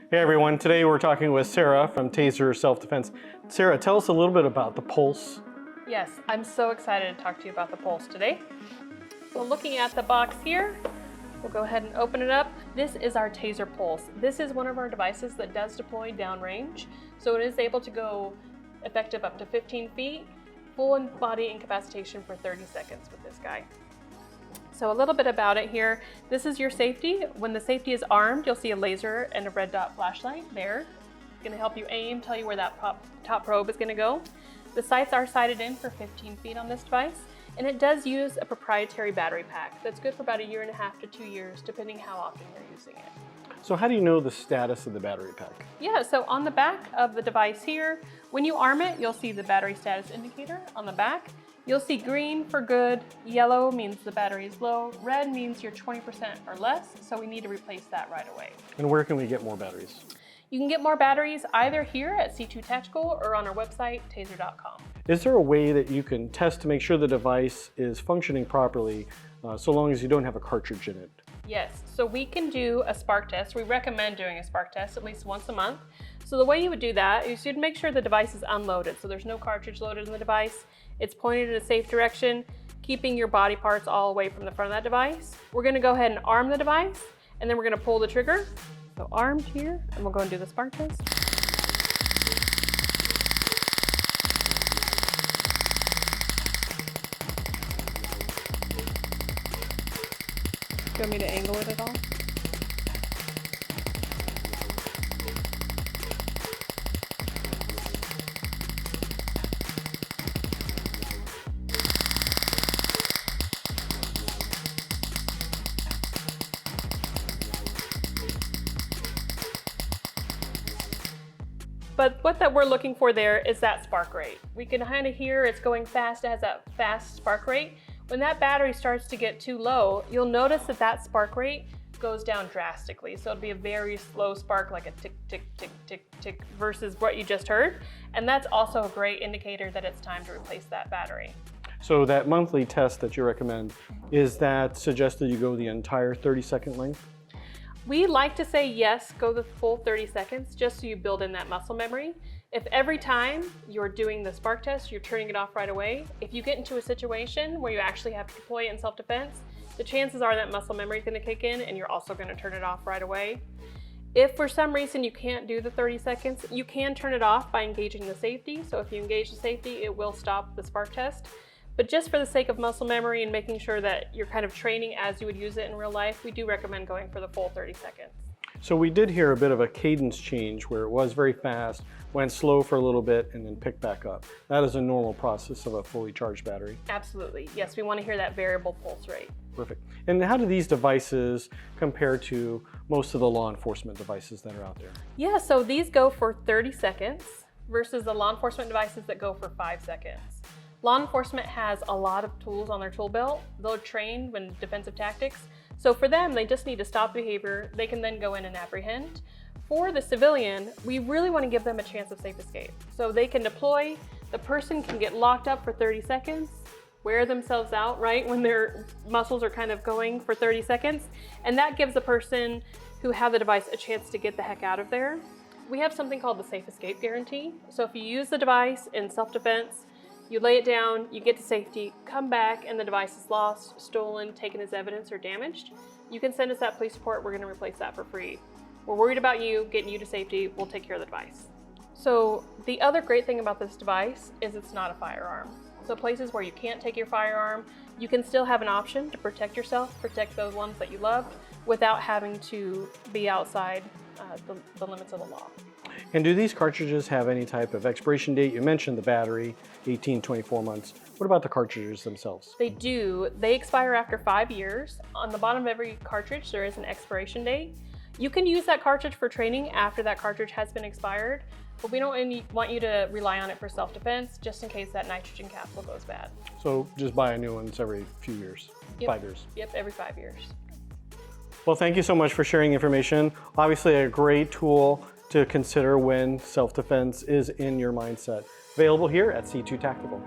Hey everyone, today we're talking with Sarah from Taser Self-Defense. Sarah, tell us a little bit about the Pulse. Yes, I'm so excited to talk to you about the Pulse today. So looking at the box here, we'll go ahead and open it up. This is our Taser Pulse. This is one of our devices that does deploy downrange, so it is able to go effective up to 15 feet, full body incapacitation for 30 seconds with this guy. So a little bit about it here. This is your safety. When the safety is armed, you'll see a laser and a red dot flashlight there. It's gonna help you aim, tell you where that top probe is gonna go. The sights are sighted in for 15 feet on this device, and it does use a proprietary battery pack that's good for about 1.5 to 2 years, depending how often you're using it. So how do you know the status of the battery pack? Yeah, so on the back of the device here, when you arm it, you'll see the battery status indicator on the back. You'll see green for good, yellow means the battery is low, red means you're 20% or less, so we need to replace that right away. And where can we get more batteries? You can get more batteries either here at C2 Tactical or on our website, taser.com. Is there a way that you can test to make sure the device is functioning properly so long as you don't have a cartridge in it? Yes, so we can do a spark test. We recommend doing a spark test at least once a month. So the way you would do that is you'd make sure the device is unloaded, so there's no cartridge loaded in the device. It's pointed in a safe direction, keeping your body parts all away from the front of that device. We're gonna go ahead and arm the device, and then we're gonna pull the trigger. So armed here, and we'll go and do the spark test. Do you want me to angle it at all? But what that we're looking for there is that spark rate. We can kind of hear it's going fast, it has that fast spark rate. When that battery starts to get too low, you'll notice that that spark rate goes down drastically. So it'll be a very slow spark, like a tick, tick, tick, tick, tick, versus what you just heard. And that's also a great indicator that it's time to replace that battery. So that monthly test that you recommend, is that suggested you go the entire 30-second length? We like to say yes, go the full 30 seconds, just so you build in that muscle memory. If every time you're doing the spark test, you're turning it off right away, if you get into a situation where you actually have to deploy it in self-defense, the chances are that muscle memory is gonna kick in and you're also gonna turn it off right away. If for some reason you can't do the 30 seconds, you can turn it off by engaging the safety. So if you engage the safety, it will stop the spark test. But just for the sake of muscle memory and making sure that you're kind of training as you would use it in real life, we do recommend going for the full 30 seconds. So we did hear a bit of a cadence change where it was very fast, went slow for a little bit, and then picked back up. That is a normal process of a fully charged battery. Absolutely. Yes, we want to hear that variable pulse rate. Perfect. And how do these devices compare to most of the law enforcement devices that are out there? Yeah, so these go for 30 seconds versus the law enforcement devices that go for 5 seconds. Law enforcement has a lot of tools on their tool belt. They're trained in defensive tactics. So for them, they just need to stop behavior. They can then go in and apprehend. For the civilian, we really want to give them a chance of safe escape. So they can deploy, the person can get locked up for 30 seconds, wear themselves out, right, when their muscles are kind of going for 30 seconds. And that gives the person who have the device a chance to get the heck out of there. We have something called the safe escape guarantee. So if you use the device in self-defense, you lay it down, you get to safety, come back, and the device is lost, stolen, taken as evidence, or damaged, you can send us that police report. We're gonna replace that for free. We're worried about you, getting you to safety, we'll take care of the device. So the other great thing about this device is it's not a firearm. So places where you can't take your firearm, you can still have an option to protect yourself, protect those ones that you love, without having to be outside the limits of the law. And do these cartridges have any type of expiration date? You mentioned the battery, 18, 24 months. What about the cartridges themselves? They do. They expire after 5 years. On the bottom of every cartridge, there is an expiration date. You can use that cartridge for training after that cartridge has been expired, but we don't want you to rely on it for self-defense, just in case that nitrogen capsule goes bad. So just buy a new one every few years, Yep. 5 years. Yep, every 5 years. Well, thank you so much for sharing information. Obviously a great tool to consider when self-defense is in your mindset. Available here at C2 Tactical.